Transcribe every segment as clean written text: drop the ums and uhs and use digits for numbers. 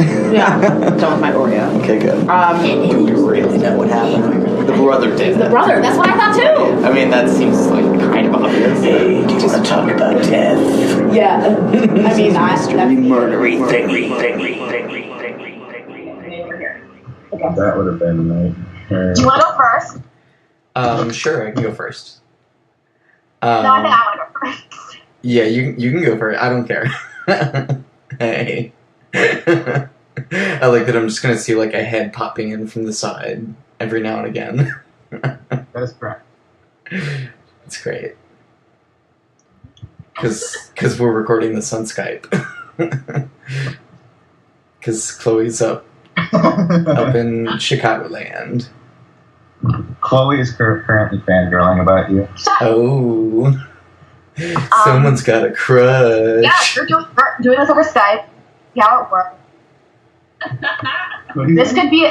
Yeah, done with my Oreo. Okay, good. Do we really know what happened? The brother did. The brother, that's what I thought too. I mean, that seems like kind of obvious. Hey, do you want to talk about death? Yeah, I mean, that's Murdery thingy. That would have been nice. Do you want to go first? Sure, I can go first. No, I think I want to go first. Yeah, you can go first. I don't care. Hey. I like that I'm just gonna see like a head popping in from the side every now and again. That is correct. It's great. Because we're recording this on Skype. Because Chloe's up in Chicagoland. Chloe is currently fangirling about you. Oh. Someone's got a crush. Yeah, we're doing this over Skype. See how it works. This could be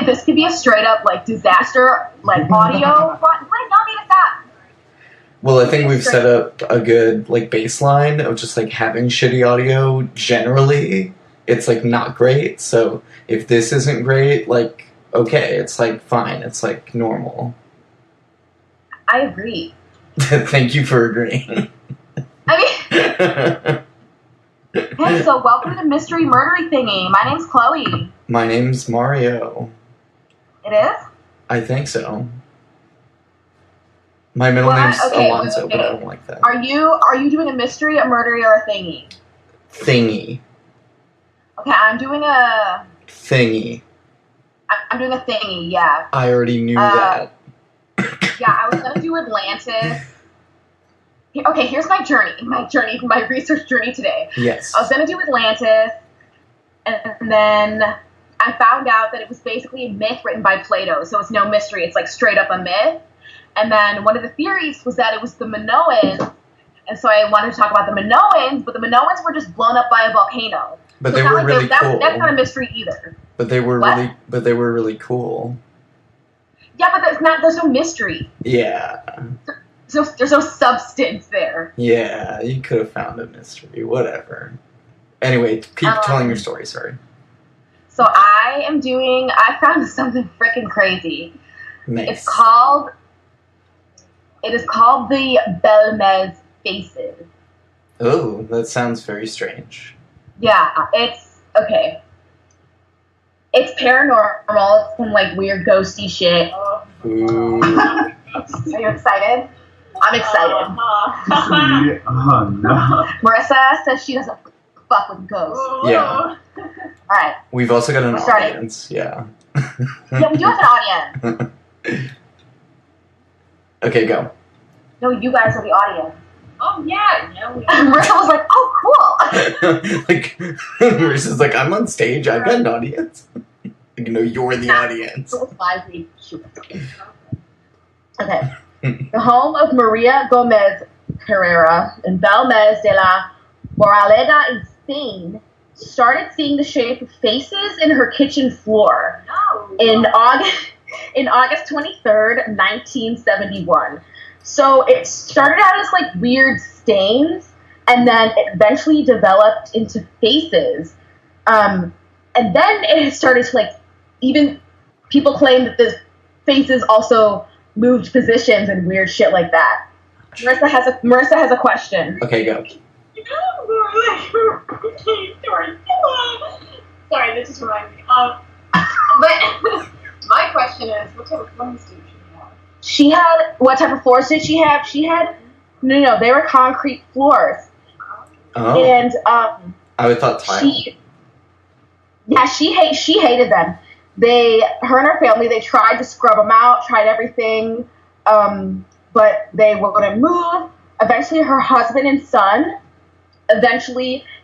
a straight up like disaster like audio. But might not be that. Well, I think we've set up a good like baseline of just like having shitty audio generally. It's like not great. So if this isn't great, like okay, it's like fine. It's like normal. I agree. Thank you for agreeing. I mean, hey, so welcome to Mystery Murdery Thingy. My name's Chloe. My name's Mario. It is? I think so. My middle name's Alonzo, but I don't like that. Are you doing a mystery, a murdery, or a thingy? Thingy. Okay, I'm doing a Thingy. I'm doing a thingy, yeah. I already knew that. Yeah, I was gonna do Atlantis. Okay, here's my research journey today. Yes. I was gonna do Atlantis, and then I found out that it was basically a myth written by Plato, so it's no mystery, it's like straight up a myth. And then one of the theories was that it was the Minoans, and so I wanted to talk about the Minoans, but the Minoans were just blown up by a volcano. But so they were really cool. That's not a mystery either. But they were really cool. Yeah, but there's no mystery. Yeah. So there's no substance there. Yeah, you could have found a mystery. Whatever. Anyway, keep telling your story. Sorry. So I found something freaking crazy. Nice. It is called the Bélmez Faces. Oh, that sounds very strange. Yeah, it's okay. It's paranormal. It's some like weird ghosty shit. Ooh. Are you excited? I'm excited. Oh no. Marissa says she doesn't fuck with ghosts. Yeah. Alright. We've also got an starting. audience. Yeah. Yeah, we do have an audience. Okay, go. No, you guys are the audience. Oh yeah, Marissa was like, oh cool. Like, Marissa's like, I'm on stage. I've got an audience. Like, no, you're the audience. Okay. The home of Maria Gomez Carrera in Bélmez de la Moraleda in Spain started seeing the shape of faces in her kitchen floor in August 23rd, 1971. So it started out as like weird stains, and then it eventually developed into faces. And then it started to like, even people claim that the faces also moved positions and weird shit like that. Marissa has a question. Okay, go. Sorry, this just reminded me. But my question is, what type of floors did she have? What type of floors did she have? No, they were concrete floors. Oh. And I would thought tile. She hated them. Her and her family, they tried to scrub them out, tried everything, but they wouldn't move. Eventually, her husband and son,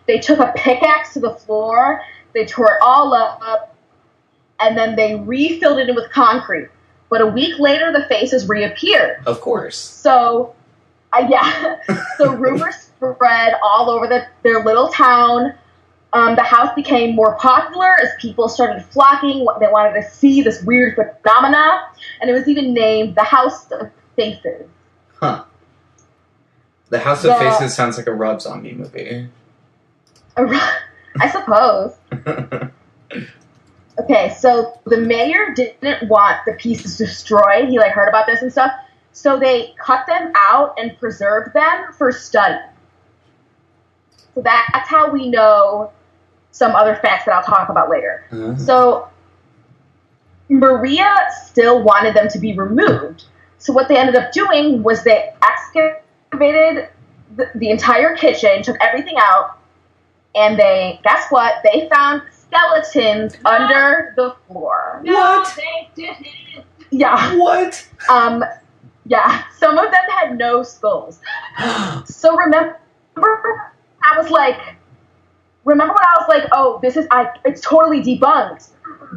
they took a pickaxe to the floor, they tore it all up, and then they refilled it in with concrete. But a week later, the faces reappeared. Of course. So, so rumors spread all over their little town. The house became more popular as people started flocking. They wanted to see this weird phenomena, and it was even named the House of Faces. Huh. The House of Faces sounds like a Rob Zombie movie. I suppose. Okay, so the mayor didn't want the pieces destroyed. He heard about this and stuff. So they cut them out and preserved them for study. So that's how we know some other facts that I'll talk about later. Mm-hmm. So Maria still wanted them to be removed. So what they ended up doing was they excavated the entire kitchen, took everything out, and guess what? They found skeletons under the floor. What? They didn't. Yeah. What? Yeah. Some of them had no skulls. So remember when I was like, oh, it's totally debunked.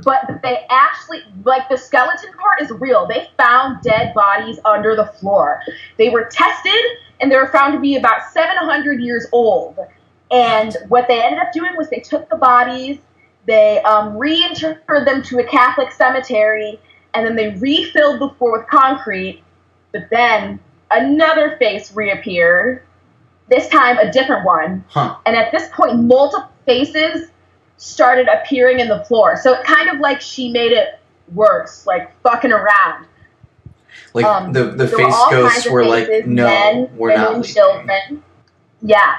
But they actually, the skeleton part is real. They found dead bodies under the floor. They were tested, and they were found to be about 700 years old. And what they ended up doing was they took the bodies, they reinterred them to a Catholic cemetery, and then they refilled the floor with concrete. But then another face reappeared, this time a different one. Huh. And at this point, multiple faces started appearing in the floor. So it kind of she made it worse, fucking around. The face ghosts were faces, no, men, we're women, not leaving. children. Yeah.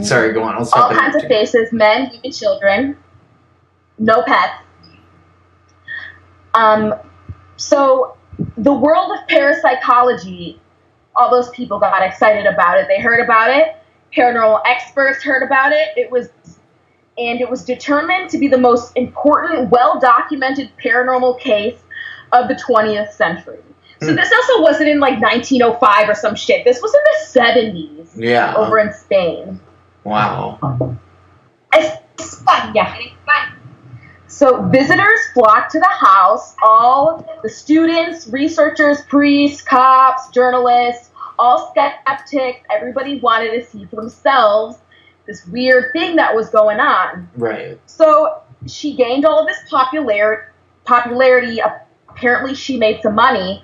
Sorry, go on. I'll All stop kinds of faces, men, women, children. No pets. So the world of parapsychology, all those people got excited about it. They heard about it. Paranormal experts heard about it. It was determined to be the most important, well-documented paranormal case of the 20th century. So this also wasn't in 1905 or some shit. This was in the 70s. Yeah. Over in Spain. Wow. Yeah. So visitors flocked to the house. All the students, researchers, priests, cops, journalists, all skeptics. Everybody wanted to see for themselves this weird thing that was going on. Right. So she gained all of this popularity. Apparently she made some money.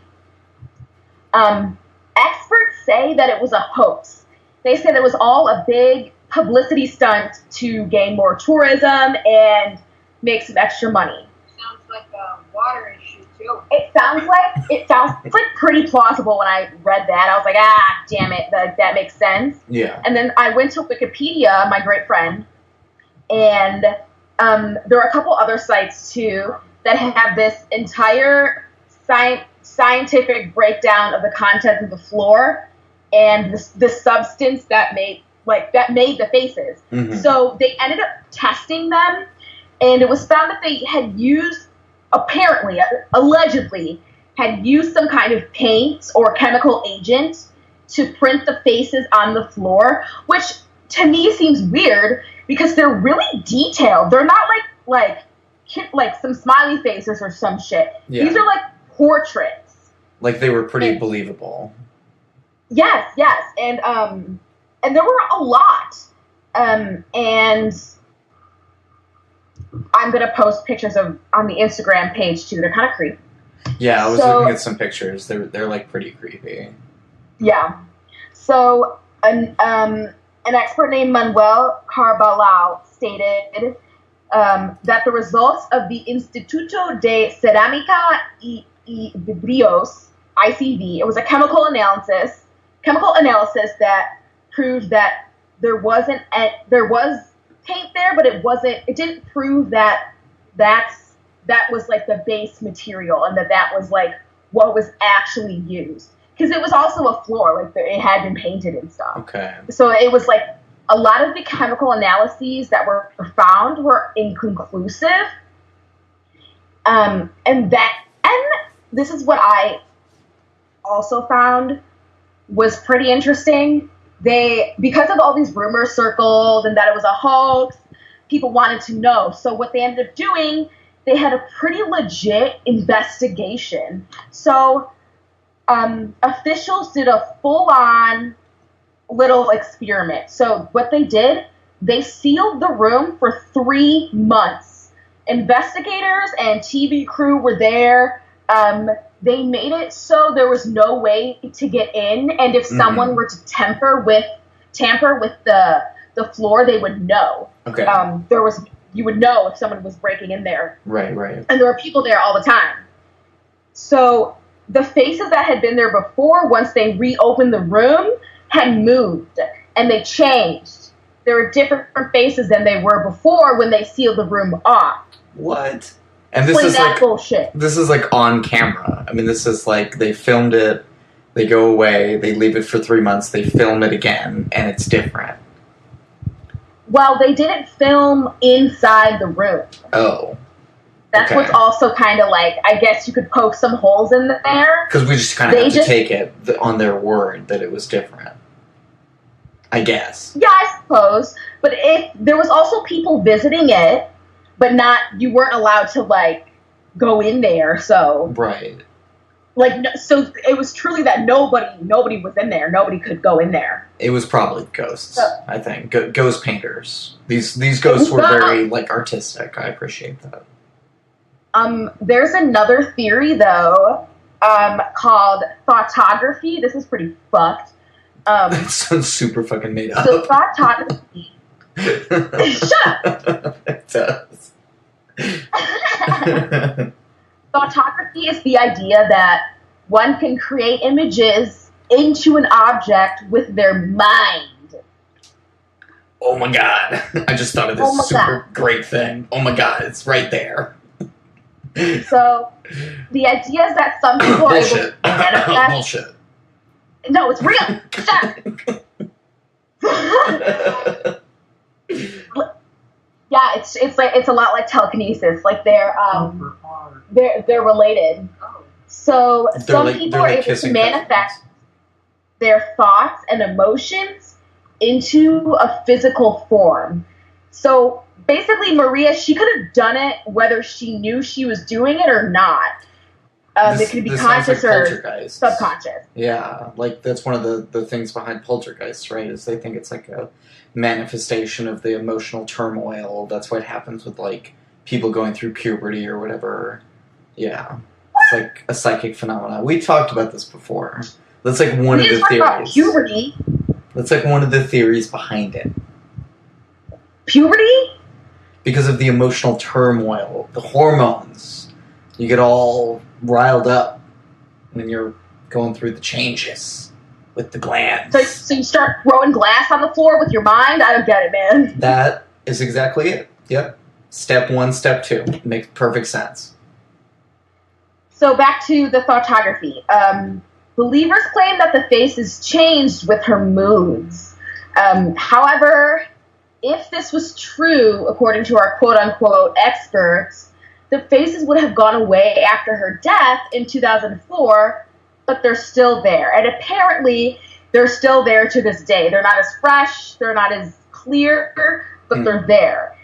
Experts say that it was a hoax. They say that it was all a big publicity stunt to gain more tourism and make some extra money. Sounds like a water issue too. It sounds like pretty plausible when I read that. I was like, damn it, that makes sense. Yeah. And then I went to Wikipedia, my great friend, and there are a couple other sites too that have this entire scientific breakdown of the contents of the floor and the substance that made the faces. Mm-hmm. So they ended up testing them, and it was found that they had used, allegedly, had used some kind of paint or chemical agent to print the faces on the floor, which to me seems weird because they're really detailed. They're not like some smiley faces or some shit. Yeah. These are portraits. They were pretty believable. Yes, and there were a lot, and I'm gonna post pictures on the Instagram page too. They're kind of creepy. Yeah, I was looking at some pictures. They're pretty creepy. Yeah. So an expert named Manuel Carballal stated that the results of the Instituto de Cerámica y Vidrios, ICV, it was a chemical analysis that proved that there was paint there, but it didn't prove that was the base material and that was what was actually used, because it was also a floor, it had been painted and stuff. Okay. So it was a lot of the chemical analyses that were found were inconclusive, and this is what I also found was pretty interesting. Because of all these rumors circled and that it was a hoax, people wanted to know. So what they ended up doing, they had a pretty legit investigation. So officials did a full-on little experiment. So what they did, they sealed the room for 3 months. Investigators and TV crew were there. They made it so there was no way to get in, and if someone were to tamper with the floor, they would know. Okay. There was you would know if someone was breaking in there. Right, right. And there were people there all the time. So the faces that had been there before, once they reopened the room, had moved and they changed. There were different faces than they were before when they sealed the room off. What? And this Explain is that like bullshit. This is like on camera. I mean, this is like they filmed it, they go away, they leave it for 3 months, they film it again, and it's different. Well, they didn't film inside the room. Oh. That's Okay. what's also kind of like, I guess you could poke some holes in there. Because we just kind of have to take it on their word that it was different. I guess. Yeah, I suppose. But if there was also people visiting it, but you weren't allowed to, like, go in there, so. Right. Like, so it was truly that nobody was in there. Nobody could go in there. It was probably ghosts, So, I think. Ghost painters. These ghosts were very, like, artistic. I appreciate that. There's another theory, though, called thoughtography. This is pretty fucked. That sounds super fucking made up. So thoughtography. Shut up! It does. Thoughtography is the idea that one can create images into an object with their mind. Oh my god. I just thought of this Oh my super great thing. Oh my god, it's right there. So, the idea is that some people are able Bullshit. to manifest. Bullshit. No, it's real. Shut up. Yeah, it's a lot like telekinesis. Like they're related. So some people are able to manifest their thoughts and emotions into a physical form. So basically, Maria, she could have done it whether she knew she was doing it or not. It could be conscious or subconscious. Yeah, like that's one of the things behind poltergeists, right? Is they think it's like a manifestation of the emotional turmoil. That's what happens with like people going through puberty or whatever. Yeah, it's like a psychic phenomenon. We talked about this before. That's like one of the theories. Puberty. That's like one of the theories behind it. Puberty? Because of the emotional turmoil, the hormones. You get all riled up when you're going through the changes with the glands. So you start throwing glass on the floor with your mind? I don't get it, man. That is exactly it. Yep. Step 1, step 2. Makes perfect sense. So back to the thoughtography. Believers claim that the faces changed with her moods. However, if this was true, according to our quote-unquote experts, the faces would have gone away after her death in 2004, but they're still there. And apparently, they're still there to this day. They're not as fresh, they're not as clear, but they're there.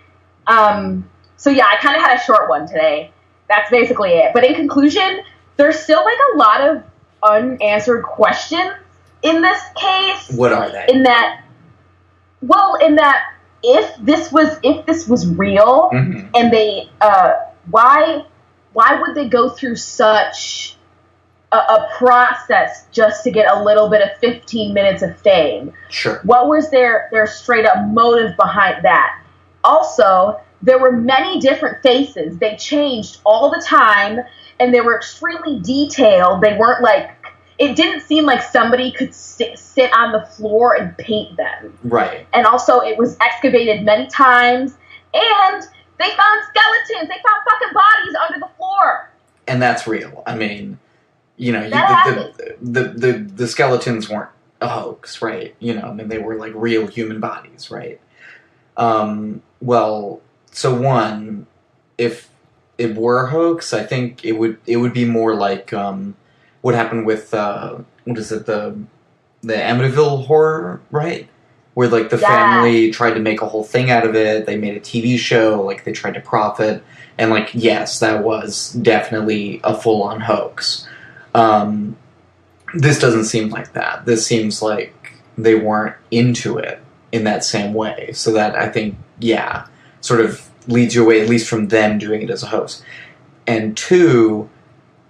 So yeah, I kind of had a short one today. That's basically it. But in conclusion, there's still like a lot of unanswered questions in this case. What are they? In that if this was real, and they why would they go through such a process just to get a little bit of 15 minutes of fame? Sure. What was their straight up motive behind that? Also, there were many different faces. They changed all the time, and they were extremely detailed. They weren't like, it didn't seem like somebody could sit on the floor and paint them. Right. And also, it was excavated many times, and they found skeletons. They found fucking bodies under the floor. And that's real. I mean, you know, the skeletons weren't a hoax, right? You know, I mean, they were like real human bodies, right? Well, so one, if it were a hoax, I think it would be more like what happened with what is it, the Amityville horror, right? Where like the family tried to make a whole thing out of it. They made a TV show, like they tried to profit, and like yes, that was definitely a full-on hoax. This doesn't seem like that. This seems like they weren't into it in that same way. So that, I think, yeah, sort of leads you away, at least from them doing it as a host. And two,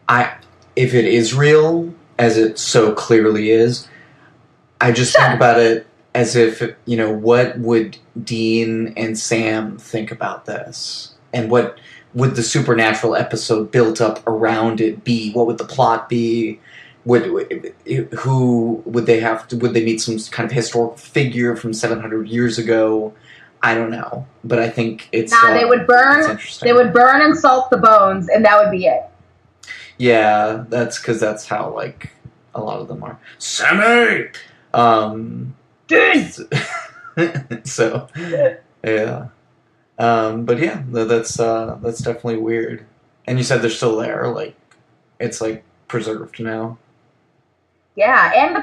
if it is real, as it so clearly is, I just think about it as if, what would Dean and Sam think about this? And what would the supernatural episode built up around it be? What would the plot be? Who would they would they meet some kind of historical figure from 700 years ago? I don't know, but I think it's they would burn. They would burn and salt the bones, and that would be it. Yeah, that's how like a lot of them are. Sammy. So yeah, but yeah, that's definitely weird. And you said they're still there, like it's like preserved now. Yeah, and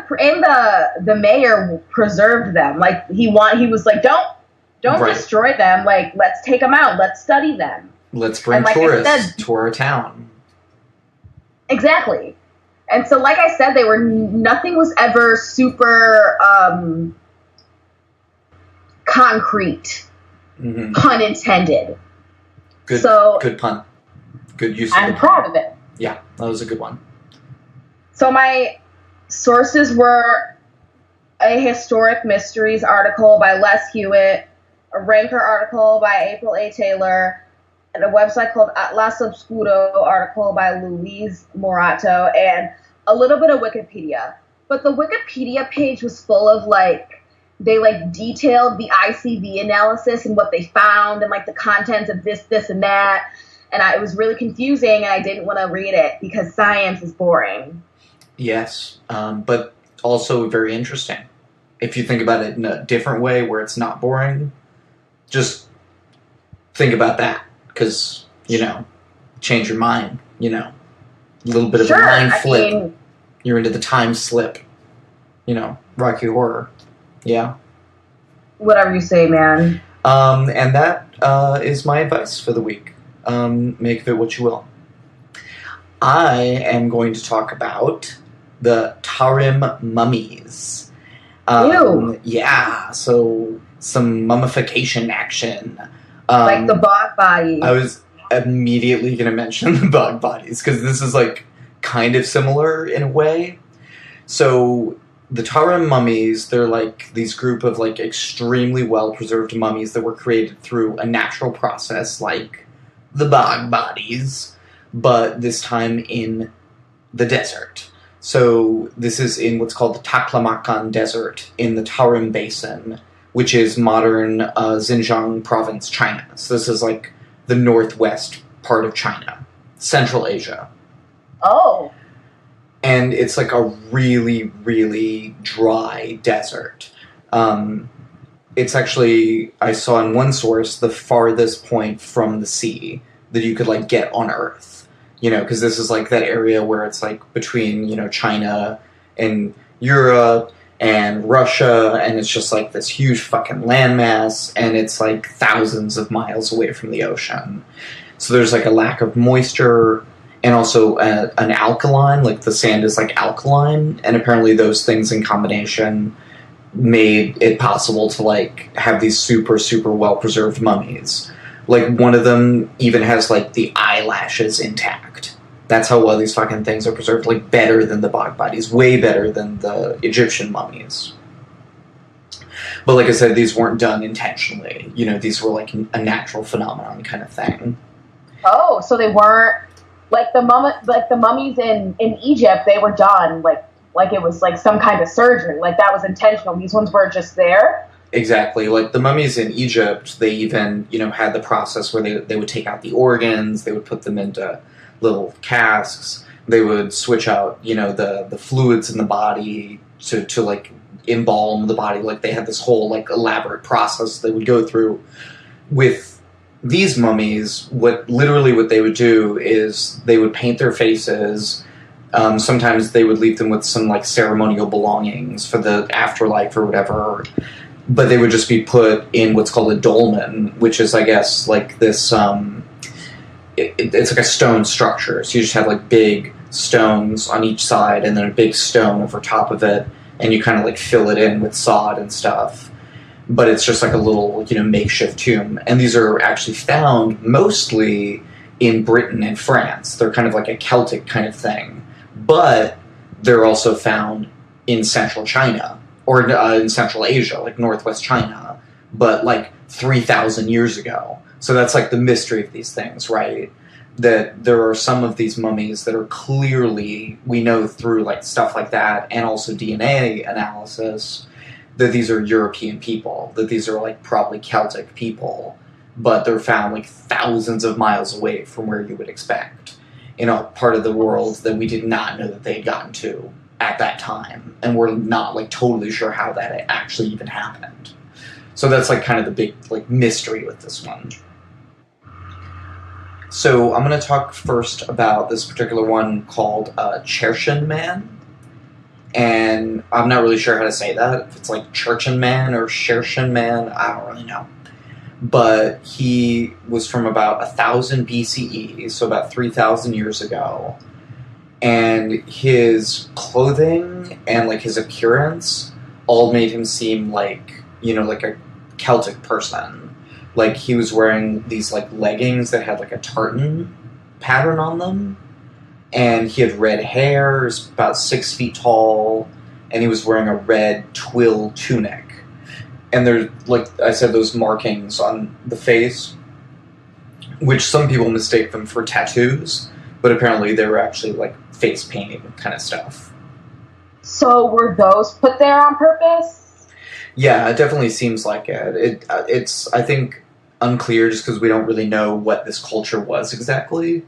the mayor preserved them. Like he was like, don't Right. destroy them. Like let's take them out. Let's study them. Let's bring tourists to our town. Exactly. And so, like I said, nothing was ever super concrete, pun intended. Good pun. Good use of I'm proud of it. Yeah, that was a good one. So my sources were a Historic Mysteries article by Les Hewitt, a Ranker article by April A. Taylor, and a website called Atlas Obscuro article by Louise Morato, and a little bit of Wikipedia. But the Wikipedia page was full of they detailed the ICV analysis and what they found and the contents of this, and that. And it was really confusing, and I didn't want to read it because science is boring. Yes, but also very interesting. If you think about it in a different way where it's not boring, just think about that. Because, change your mind, a little bit of a mind flip. You're into the time slip, Rocky Horror. Yeah. Whatever you say, man. And that is my advice for the week. Make of it what you will. I am going to talk about the Tarim Mummies. Ew. Yeah, so some mummification action. Like the bog bodies. I was immediately going to mention the bog bodies, because this is, kind of similar in a way. So, the Tarim mummies, they're, these group of, extremely well-preserved mummies that were created through a natural process, like the bog bodies, but this time in the desert. So, this is in what's called the Taklamakan Desert in the Tarim Basin, which is modern Xinjiang province, China. So this is the northwest part of China, Central Asia. Oh. And it's a really, really dry desert. It's actually, I saw in one source, the farthest point from the sea that you could get on Earth. Because this is that area where it's between, China and Europe and Russia, and it's just this huge fucking landmass, and it's thousands of miles away from the ocean. So there's a lack of moisture, and also an alkaline, the sand is alkaline, and apparently those things in combination made it possible to have these super, super well-preserved mummies. One of them even has the eyelashes intact. That's how well these fucking things are preserved. Better than the bog bodies. Way better than the Egyptian mummies. But like I said, these weren't done intentionally. These were a natural phenomenon kind of thing. Oh, so they weren't... the mummies in Egypt, they were done, it was some kind of surgery. That was intentional. These ones were just there? Exactly. The mummies in Egypt, they even, had the process where they would take out the organs, they would put them into little casks, they would switch out, the fluids in the body to embalm the body. They had this whole, elaborate process they would go through. With these mummies, what they would do is they would paint their faces. Sometimes they would leave them with some, ceremonial belongings for the afterlife or whatever. But they would just be put in what's called a dolmen, which is, I guess, this, it's a stone structure. So you just have, big stones on each side, and then a big stone over top of it, and you kind of, fill it in with sod and stuff. But it's just, a little, makeshift tomb. And these are actually found mostly in Britain and France. They're kind of a Celtic kind of thing. But they're also found in central China. or in Central Asia, like Northwest China, but like 3,000 years ago. So that's like the mystery of these things, right? That there are some of these mummies that are clearly, we know through like stuff like that, and also DNA analysis, that these are European people, that these are like probably Celtic people, but they're found like thousands of miles away from where you would expect, in a part of the world that we did not know that they had gotten to at that time, and we're not like totally sure how that actually even happened. So that's like kind of the big like mystery with this one. So I'm going to talk first about this particular one called Chershin Man. And I'm not really sure how to say that. If it's like Chershin Man or Chershin Man, I don't really know. But he was from about 1000 BCE, so about 3,000 years ago. And his clothing and like his appearance all made him seem like, you know, like a Celtic person. Like, he was wearing these, like, leggings that had, like, a tartan pattern on them. And he had red hair, he was about 6 feet tall, and he was wearing a red twill tunic. And there's, like I said, those markings on the face, which some people mistake them for tattoos, but apparently they were actually, like, face painting kind of stuff. So were those put there on purpose? Yeah, it definitely seems like it. It's, I think, unclear just because we don't really know what this culture was exactly.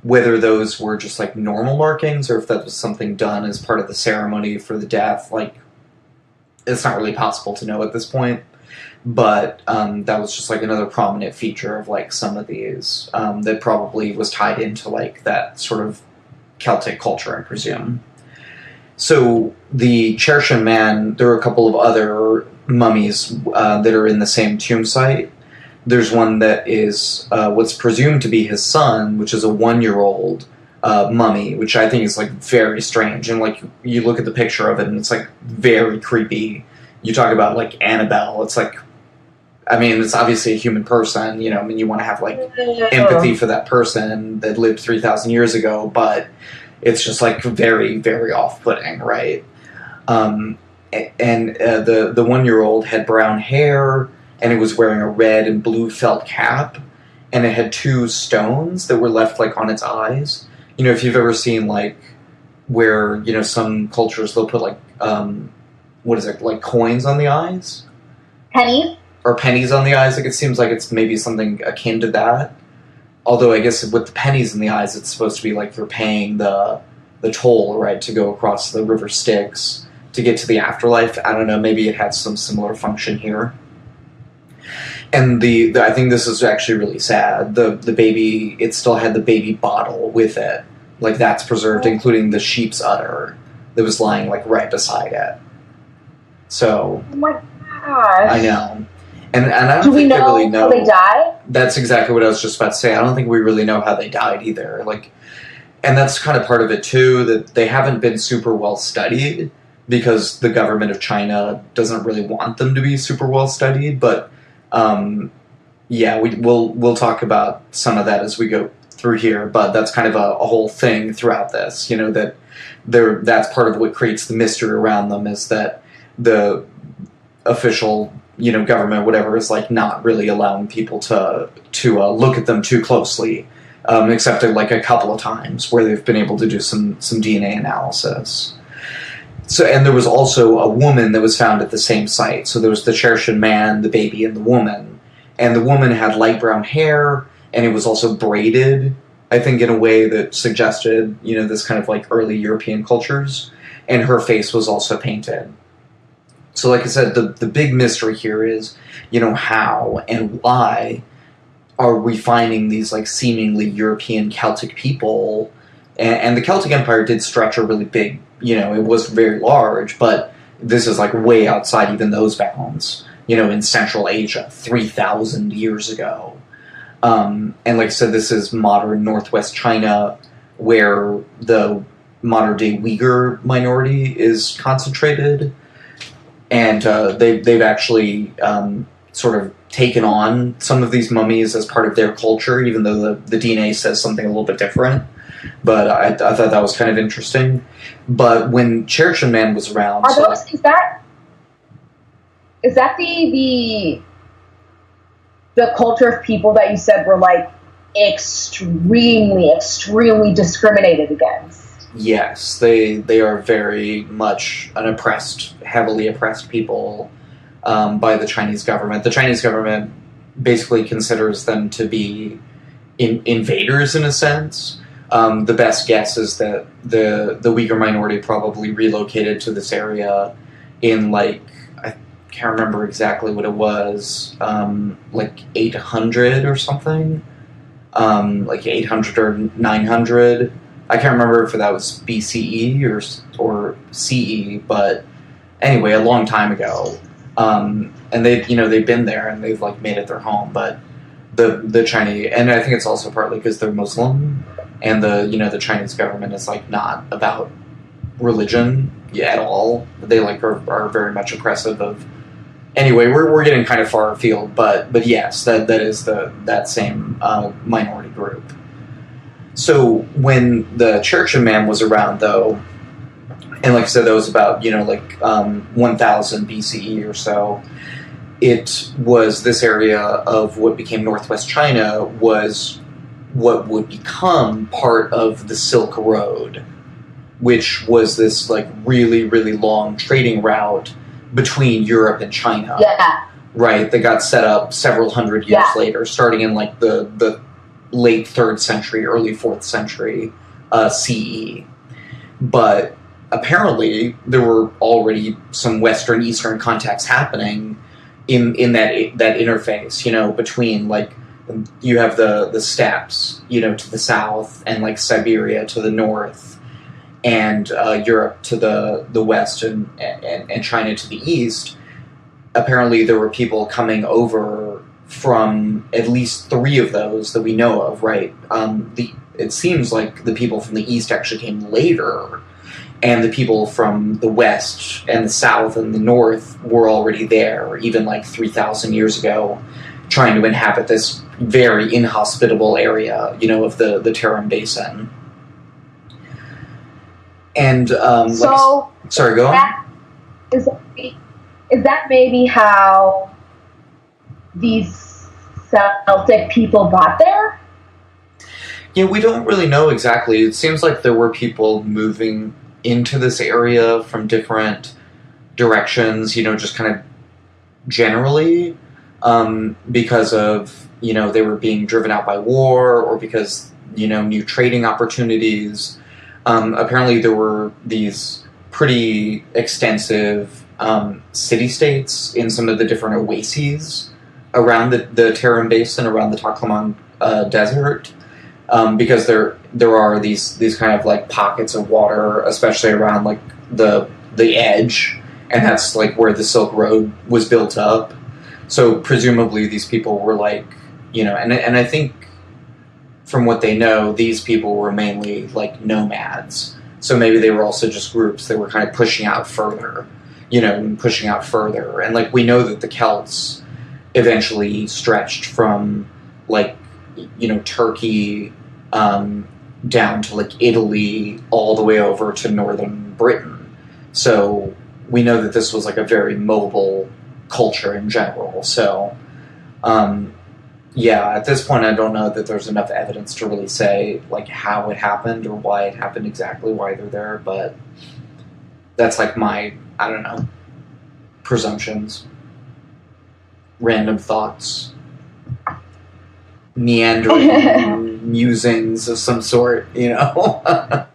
Whether those were just like normal markings or if that was something done as part of the ceremony for the death. Like, it's not really possible to know at this point. But that was just like another prominent feature of like some of these that probably was tied into like that sort of Celtic culture, I presume. So the Chershin Man, there are a couple of other mummies that are in the same tomb site. There's one that is what's presumed to be his son, which is a 1-year-old mummy, which I think is like very strange. And like you look at the picture of it, and it's like very creepy. You talk about like Annabelle. It's like, I mean, it's obviously a human person. You know, I mean, you want to have like empathy for that person that lived 3,000 years ago, but it's just like very, very off-putting, right? And the 1-year-old had brown hair. And it was wearing a red and blue felt cap, and it had 2 stones that were left like on its eyes. You know, if you've ever seen like where, you know, some cultures they'll put like what is it, like coins on the eyes? Pennies? Or pennies on the eyes. Like, it seems like it's maybe something akin to that. Although I guess with the pennies in the eyes, it's supposed to be like you're paying the toll, right, to go across the River Styx to get to the afterlife. I don't know, maybe it had some similar function here. And the I think this is actually really sad. The baby, it still had the baby bottle with it. Like, that's preserved, including the sheep's udder that was lying, like, right beside it. So... Oh my gosh. I know. And I don't Do we think they know really know... how they died? That's exactly what I was just about to say. I don't think we really know how they died either. Like, and that's kind of part of it, too, that they haven't been super well studied because the government of China doesn't really want them to be super well studied, but... yeah, we'll talk about some of that as we go through here, but that's kind of a whole thing throughout this, you know, that that's part of what creates the mystery around them, is that the official, you know, government, whatever, is like not really allowing people to look at them too closely, except like a couple of times where they've been able to do some DNA analysis. So, and there was also a woman that was found at the same site. So there was the Chershin Man, the baby, and the woman. And the woman had light brown hair, and it was also braided, I think, in a way that suggested, you know, this kind of like early European cultures. And her face was also painted. So like I said, the big mystery here is, you know, how and why are we finding these like seemingly European Celtic people? And the Celtic Empire did stretch a really big, you know, it was very large, but this is like way outside even those bounds, you know, in Central Asia, 3,000 years ago. And like I said, this is modern Northwest China, where the modern-day Uyghur minority is concentrated. And they've actually sort of taken on some of these mummies as part of their culture, even though the DNA says something a little bit different. But I thought that was kind of interesting. But when Chershin Man was around... Is that is that the culture of people that you said were like extremely discriminated against? Yes, they are very much an oppressed, heavily oppressed people by the Chinese government. The Chinese government basically considers them to be invaders in a sense. The best guess is that the Uyghur minority probably relocated to this area in, like, I can't remember exactly what it was, like 800 or something, like 800 or 900. I can't remember if that was BCE or CE, but anyway, a long time ago. And they've been there and they've like made it their home, but the Chinese, and I think it's also partly because they're Muslim, and the Chinese government is like not about religion at all. They like are very much oppressive of. Anyway, we're getting kind of far afield, but yes, that is that same minority group. So when the Church of Man was around, though, and like I said, that was about 1000 BCE or so. It was this area of what became northwest China was what would become part of the Silk Road, which was this like really, really long trading route between Europe and China. Yeah. Right, that got set up several hundred years later, starting in like the late 3rd century, early 4th century CE. But apparently there were already some Western-Eastern contacts happening in that interface, between like you have the steppes, to the south, and like Siberia to the north, and Europe to the west, and China to the east. Apparently there were people coming over from at least 3 of those that we know of, right? It seems like the people from the east actually came later, and the people from the west and the south and the north were already there, even like 3,000 years ago, trying to inhabit this very inhospitable area, of the Tarim Basin. And sorry, go on. Is that maybe how these Celtic people got there? Yeah, we don't really know exactly. It seems like there were people moving into this area from different directions, just kind of generally, because of, they were being driven out by war, or because, new trading opportunities. Apparently there were these pretty extensive city-states in some of the different oases around the Tarim Basin, around the Taklamakan Desert, because there are these kind of like pockets of water, especially around like the edge, and that's like where the Silk Road was built up. So presumably these people were like, and I think from what they know, these people were mainly like nomads. So maybe they were also just groups that were kind of pushing out further. And like we know that the Celts eventually stretched from like, Turkey down to like Italy, all the way over to northern Britain. So we know that this was like a very mobile culture in general. So at this point I don't know that there's enough evidence to really say like how it happened or why it happened exactly, why they're there, but that's like my, I don't know, presumptions, random thoughts, meandering musings of some sort, what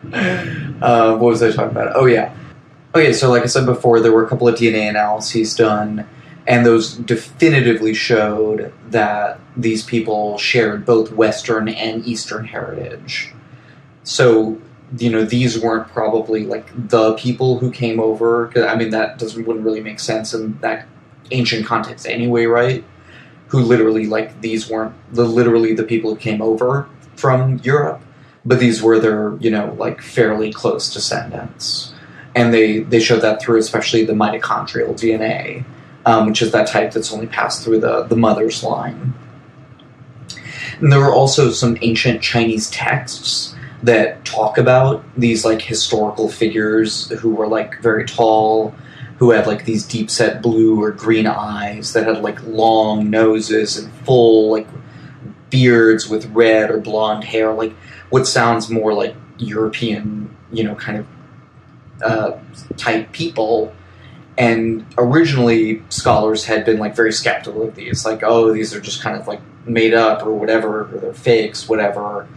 was I talking about? Oh yeah. Okay, so like I said before, there were a couple of DNA analyses done, and those definitively showed that these people shared both Western and Eastern heritage. So, these weren't probably like the people who came over, 'cause, I mean, that wouldn't really make sense in that ancient context anyway, right? Who literally, like, these weren't literally the people who came over from Europe, but these were their, like, fairly close descendants. And they showed that through especially the mitochondrial DNA, which is that type that's only passed through the mother's line. And there were also some ancient Chinese texts that talk about these, like, historical figures who were, like, very tall, who had like these deep set blue or green eyes that had like long noses and full like beards with red or blonde hair, like what sounds more like European, kind of type people. And originally, scholars had been like very skeptical of these, like, oh, these are just kind of like made up or whatever, or they're fakes, whatever.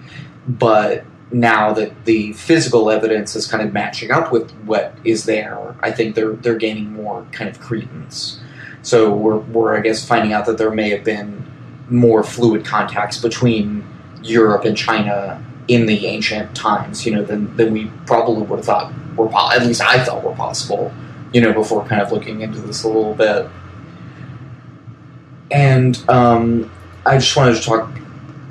But now that the physical evidence is kind of matching up with what is there, I think they're gaining more kind of credence. So we're I guess finding out that there may have been more fluid contacts between Europe and China in the ancient times, than we probably would have thought at least I thought were possible, before kind of looking into this a little bit. And I just wanted to talk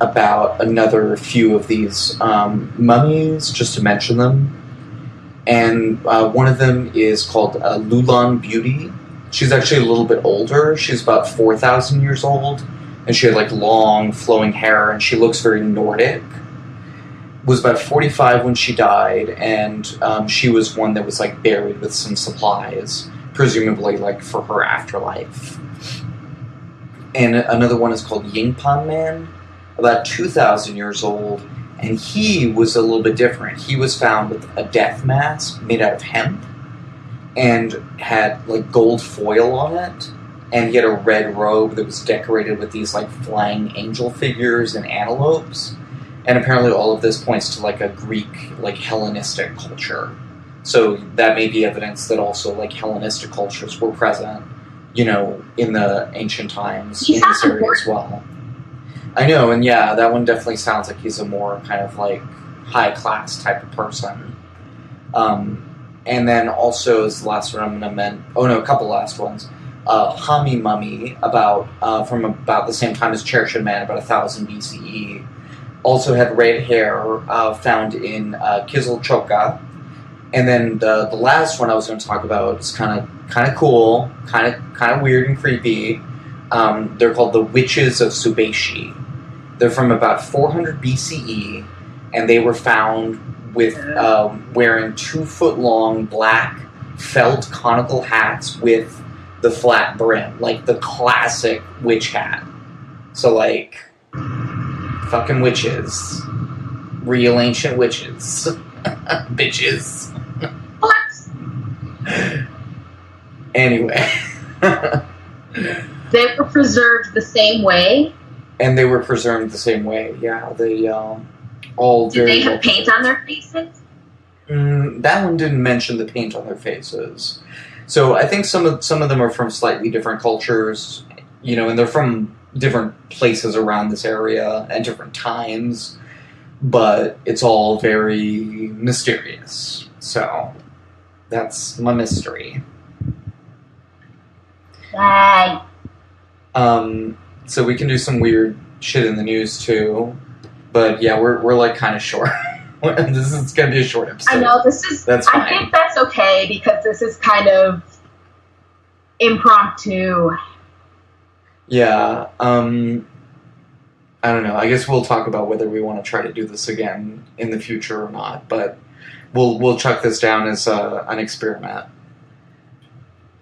about another few of these mummies, just to mention them. And one of them is called Lulan Beauty. She's actually a little bit older. She's about 4,000 years old. And she had like long flowing hair, and she looks very Nordic. Was about 45 when she died, and she was one that was like buried with some supplies, presumably like for her afterlife. And another one is called Yingpan Man, about 2,000 years old, and he was a little bit different. He was found with a death mask made out of hemp, and had like gold foil on it, and he had a red robe that was decorated with these like flying angel figures and antelopes. And apparently all of this points to like a Greek, like Hellenistic culture. So that may be evidence that also like Hellenistic cultures were present, in the ancient times in this area as well. I know, and yeah, that one definitely sounds like he's a more kind of like high class type of person. And then also is the last one I'm going to mention. Oh no, a couple last ones. Hami Mummy, from about the same time as Cherished Man, about 1000 BCE. Also had red hair, found in Kizilchoka. And then the last one I was going to talk about is kind of cool, kind of weird and creepy. They're called the Witches of Subeishi. They're from about 400 BCE, and they were found with wearing 2-foot-long black felt conical hats with the flat brim, like the classic witch hat. So like, fucking witches. Real ancient witches. Bitches. What? Anyway. They were preserved the same way? And they were preserved the same way, yeah. They all Did they have paint on their faces? That one didn't mention the paint on their faces. So I think some of them are from slightly different cultures, and they're from different places around this area at different times, but it's all very mysterious. So that's my mystery. Right. So we can do some weird shit in the news too, but yeah, we're like kind of short. This is gonna be a short episode. I know this is. That's fine. I think that's okay because this is kind of impromptu. Yeah. I don't know. I guess we'll talk about whether we want to try to do this again in the future or not. But we'll chuck this down as an experiment.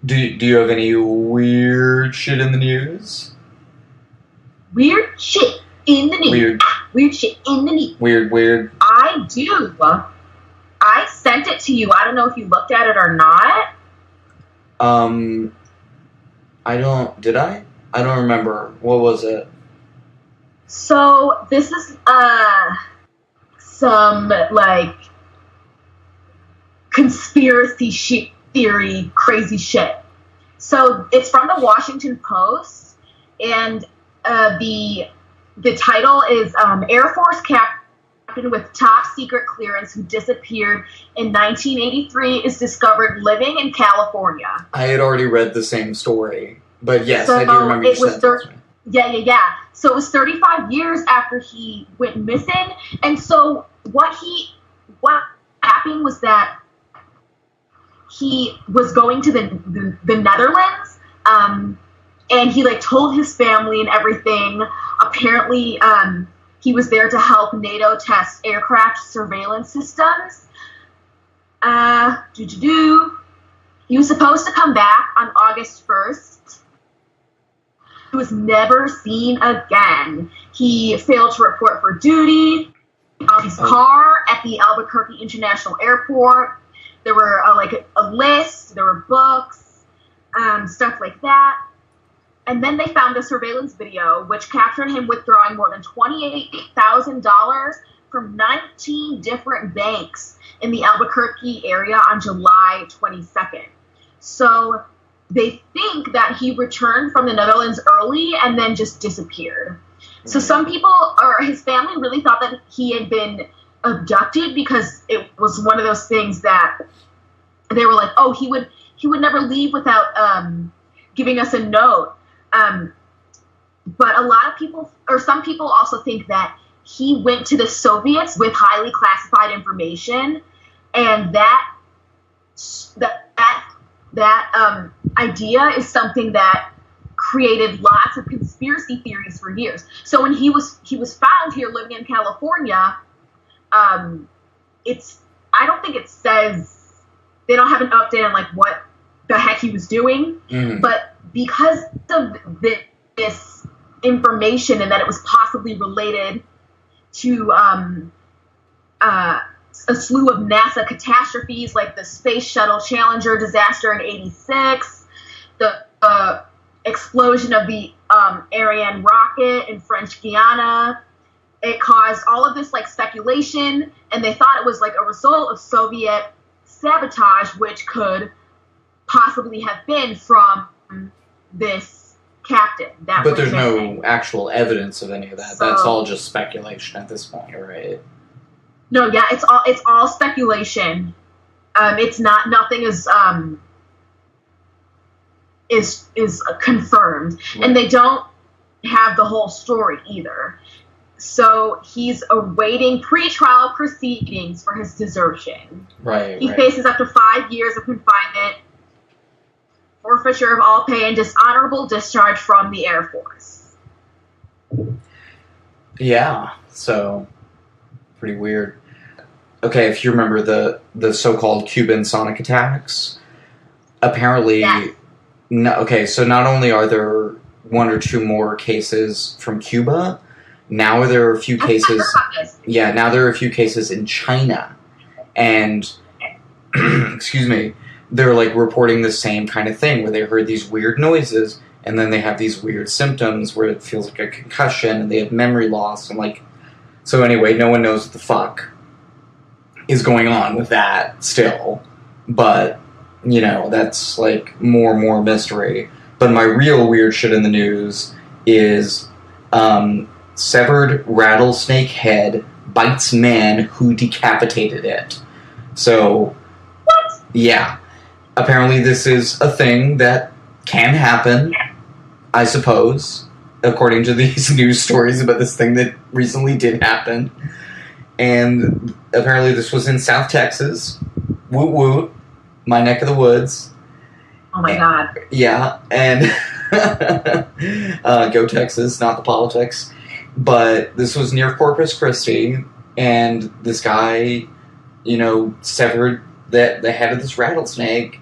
Do you have any weird shit in the news? Weird shit in the news. Weird shit in the news. Weird. I do. I sent it to you. I don't know if you looked at it or not. I don't. Did I? I don't remember. What was it? So this is some like conspiracy shit theory, crazy shit. So it's from the Washington Post, and the title is Air Force Captain with top secret clearance who disappeared in 1983 is discovered living in California. I had already read the same story, but yes, I do remember you said that. Yeah. So it was 35 years after he went missing, and so what happened was that he was going to the Netherlands, and he like told his family and everything. Apparently, he was there to help NATO test aircraft surveillance systems. He was supposed to come back on August 1st. He was never seen again. He failed to report for duty. His car at the Albuquerque International Airport. There were a list. There were books, stuff like that. And then they found a surveillance video which captured him withdrawing more than $28,000 from 19 different banks in the Albuquerque area on July 22nd. So they think that he returned from the Netherlands early and then just disappeared. So some people, or his family, really thought that he had been abducted because it was one of those things that they were like, oh, he would never leave without giving us a note. But a lot of people, or some people also think that he went to the Soviets with highly classified information, and that idea is something that created lots of conspiracy theories for years. So when he was found here living in California, I don't think it says, they don't have an update on like what the heck he was doing, but because of this information and that it was possibly related to a slew of NASA catastrophes like the Space Shuttle Challenger disaster in '86, the explosion of the Ariane rocket in French Guiana. It caused all of this like speculation, and they thought it was like a result of Soviet sabotage, which could possibly have been from this captain. But there's no actual evidence of any of that. So, that's all just speculation at this point, right? No, yeah, it's all speculation. It's not, nothing is confirmed, right. And they don't have the whole story either. So he's awaiting pre-trial proceedings for his desertion. Right. He faces up to 5 years of confinement, forfeiture of all pay, and dishonorable discharge from the Air Force. Yeah, so pretty weird. Okay, if you remember the so-called Cuban sonic attacks, apparently, yes. No, okay, so not only are there one or two more cases from Cuba, now there are a few cases. Yeah, now there are a few cases in China, and excuse me, they're like reporting the same kind of thing where they heard these weird noises, and then they have these weird symptoms where it feels like a concussion, and they have memory loss, and like. So anyway, no one knows what the fuck is going on with that still, but you know that's like more and more mystery. But my real weird shit in the news is. Severed rattlesnake head bites man who decapitated it. So, what? Yeah. Apparently this is a thing that can happen, I suppose, according to these news stories about this thing that recently did happen. And apparently this was in South Texas. Woot woot. My neck of the woods. Oh my god. Yeah, and go Texas, not the politics. But this was near Corpus Christi, and this guy, you know, severed the head of this rattlesnake,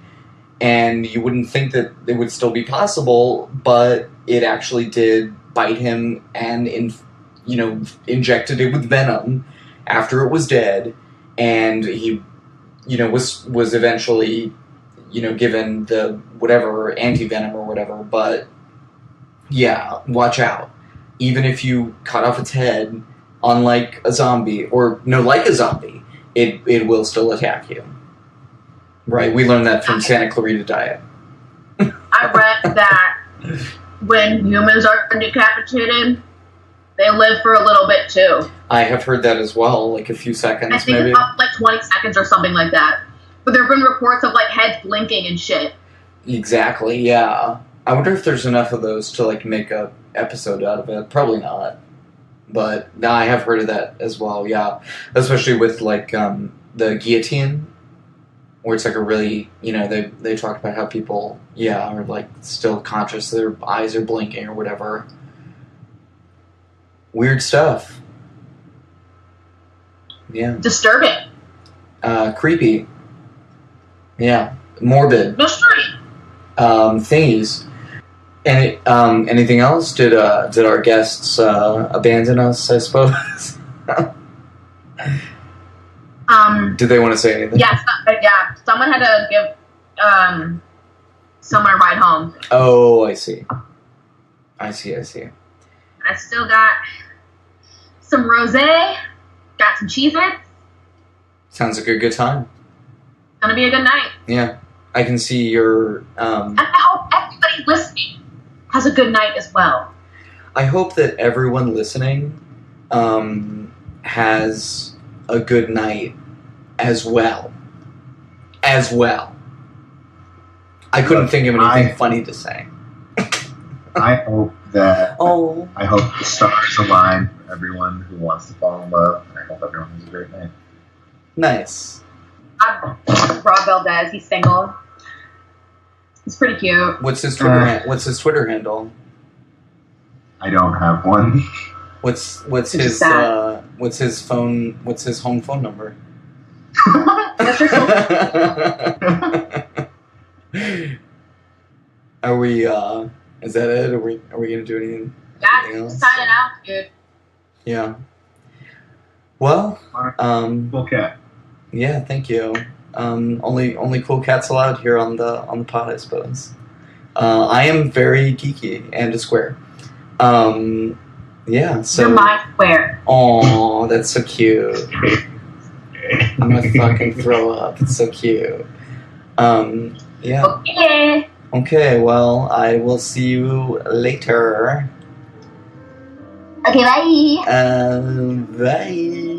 and you wouldn't think that it would still be possible, but it actually did bite him and, injected it with venom after it was dead, and he, was eventually, given the whatever, anti-venom or whatever, but yeah, watch out. Even if you cut off its head, unlike a zombie, like a zombie, it will still attack you. Right, we learned that from Santa Clarita Diet. I read that when humans are decapitated, they live for a little bit too. I have heard that as well, like a few seconds, I think maybe. it's up like 20 seconds or something like that. But there have been reports of like heads blinking and shit. Exactly, yeah. I wonder if there's enough of those to like make a episode out of it. Probably not. But I have heard of that as well, yeah. Especially with like the guillotine, where it's like a really, they talk about how people, are like still conscious, their eyes are blinking or whatever. Weird stuff. Yeah. Disturbing. Creepy. Yeah. morbid Mystery. thingies. Anything else? Did our guests abandon us, I suppose? Did they want to say anything? Yeah, someone had to give someone a ride home. Oh, I see. I see. I still got some rosé, got some Cheez-Its. Sounds like a good time. Gonna be a good night. Yeah, I can see your. And I hope everybody listening has a good night as well. I hope that everyone listening has a good night as well. I couldn't think of anything funny to say. I hope that. Oh. I hope the stars align for everyone who wants to fall in love. I hope everyone has a great night. Nice. Rob Valdez, he's single. He's pretty cute. What's his Twitter handle? I don't have one. What's his home phone number? That's your phone. Are we is that it? Are we gonna do anything else? Signing out, dude. Yeah. Well, Cool cat. yeah, thank you. Only cool cats allowed here on the pod, I suppose. I am very geeky and a square. Yeah, so. You're my square. Oh, that's so cute. I'm gonna fucking throw up. It's so cute. Yeah. Okay. Okay, well, I will see you later. Okay, bye. Bye.